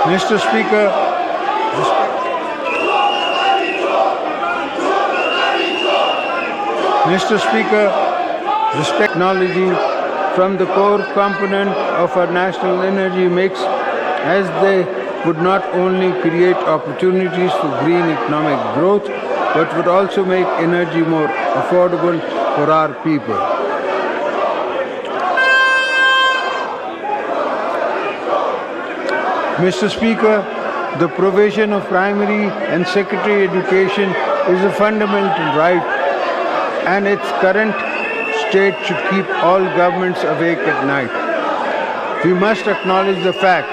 Mr. Speaker, Mr. Speaker, respect technology from the core component of our national energy mix, as they would not only create opportunities for green economic growth, but would also make energy more affordable for our people. Mr. Speaker, the provision of primary and secondary education is a fundamental right, and its current state should keep all governments awake at night. We must acknowledge the fact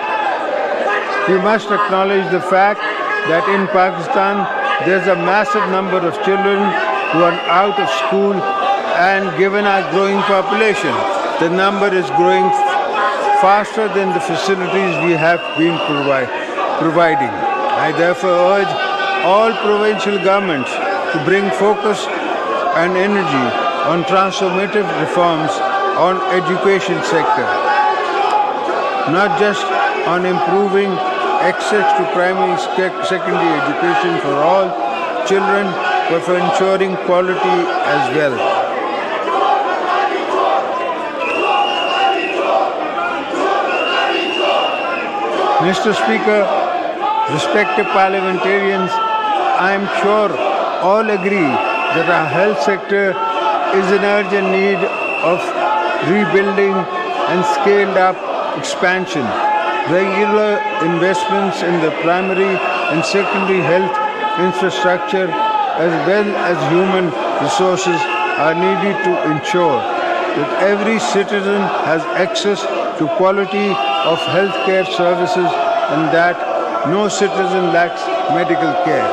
that in Pakistan there's a massive number of children who are out of school, and given our growing population, the number is growing faster than the facilities we have been providing. I therefore urge all provincial governments to bring focus and energy on transformative reforms on education sector, not just on improving access to primary secondary education for all children, but for ensuring quality as well. Mr. Speaker, respected parliamentarians, I am sure all agree that our health sector is in urgent need of rebuilding and scaled up expansion. Regular investments in the primary and secondary health infrastructure as well as human resources are needed to ensure that every citizen has access to quality of healthcare services and that no citizen lacks medical care.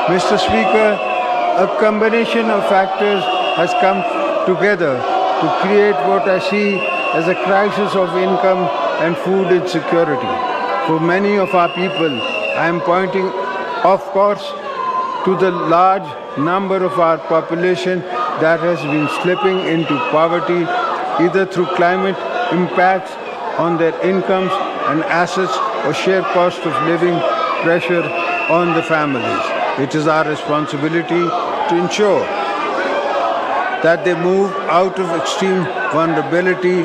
Mr. Speaker, a combination of factors has come together to create what I see as a crisis of income and food insecurity. For many of our people, I am pointing, of course, to the large number of our population that has been slipping into poverty either through climate impacts on their incomes and assets or sheer cost of living pressure on the families. It is our responsibility to ensure that they move out of extreme vulnerability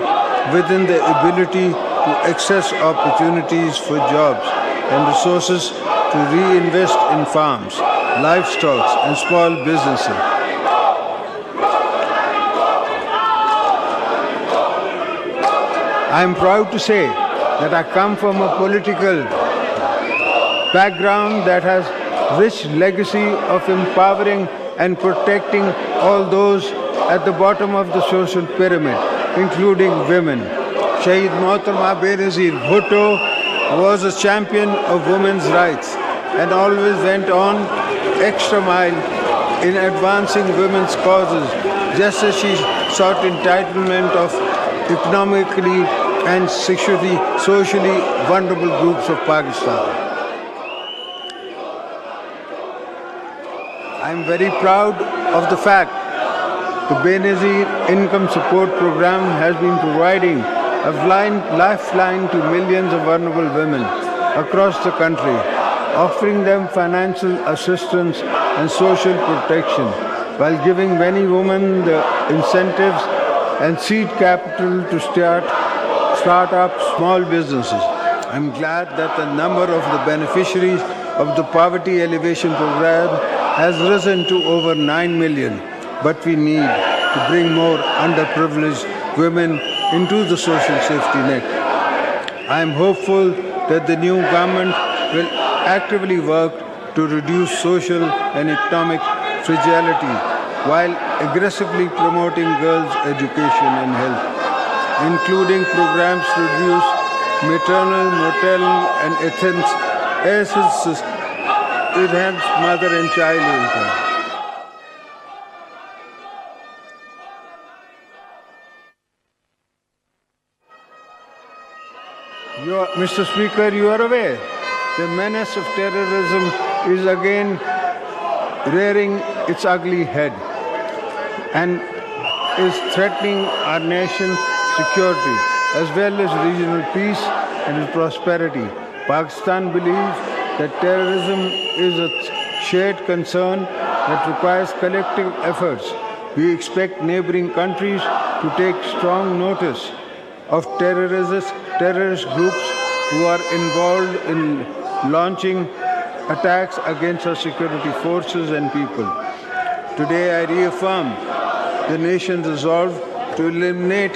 within their ability to access opportunities for jobs and resources to reinvest in farms, livestock and small businesses. I am proud to say that I come from a political background that has rich legacy of empowering and protecting all those at the bottom of the social pyramid, including women. Shaheed Mohtarma Benazir Bhutto was a champion of women's rights and always went on extra mile in advancing women's causes, just as she sought entitlement of economically and socially vulnerable groups of Pakistan. I am very proud of the fact the Benazir Income Support Program has been providing a lifeline to millions of vulnerable women across the country, offering them financial assistance and social protection, while giving many women the incentives and seed capital to start up small businesses. I'm glad that the number of the beneficiaries of the Poverty Alleviation Program has risen to over 9 million, but we need to bring more underprivileged women into the social safety net. I am hopeful that the new government will actively work to reduce social and economic fragility while aggressively promoting girls' education and health, including programs to reduce maternal, maternal and enhance mother and child income. Mr. Speaker, you are aware the menace of terrorism is again rearing its ugly head and is threatening our nation's security. as well as regional peace and prosperity. Pakistan believes that terrorism is a shared concern that requires collective efforts. We expect neighboring countries to take strong notice of terrorist groups who are involved in launching attacks against our security forces and people. Today I reaffirm the nation's resolve to eliminate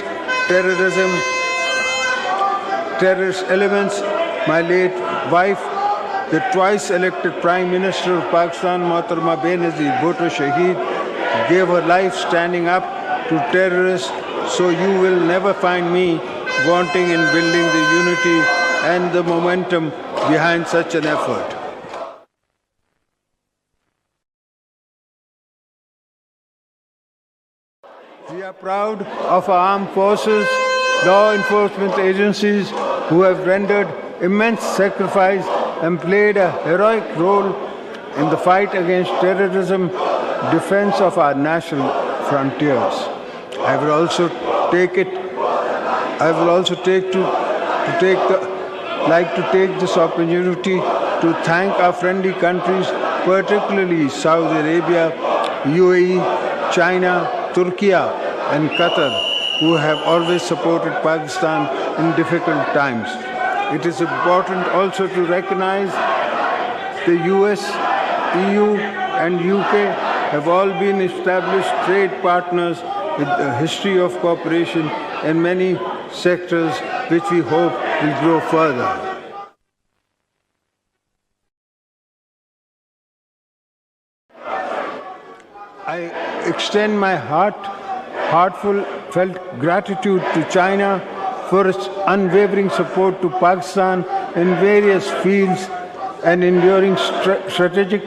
terrorist elements. My late wife, the twice elected Prime Minister of Pakistan, Mohtarama Benazir Bhutto Shaheed, gave her life standing up to terrorists, so you will never find me wanting in building the unity and the momentum behind such an effort. We are proud of our armed forces, law enforcement agencies who have rendered immense sacrifice and played a heroic role in the fight against terrorism, defense of our national frontiers. I will also take this opportunity to thank our friendly countries, particularly Saudi Arabia, UAE, China, Turkey, and Qatar, who have always supported Pakistan in difficult times. It is important also to recognize the US, EU, and UK have all been established trade partners with a history of cooperation in many sectors, which we hope will grow further. I extend my heartfelt gratitude to China for its unwavering support to Pakistan in various fields and enduring strategic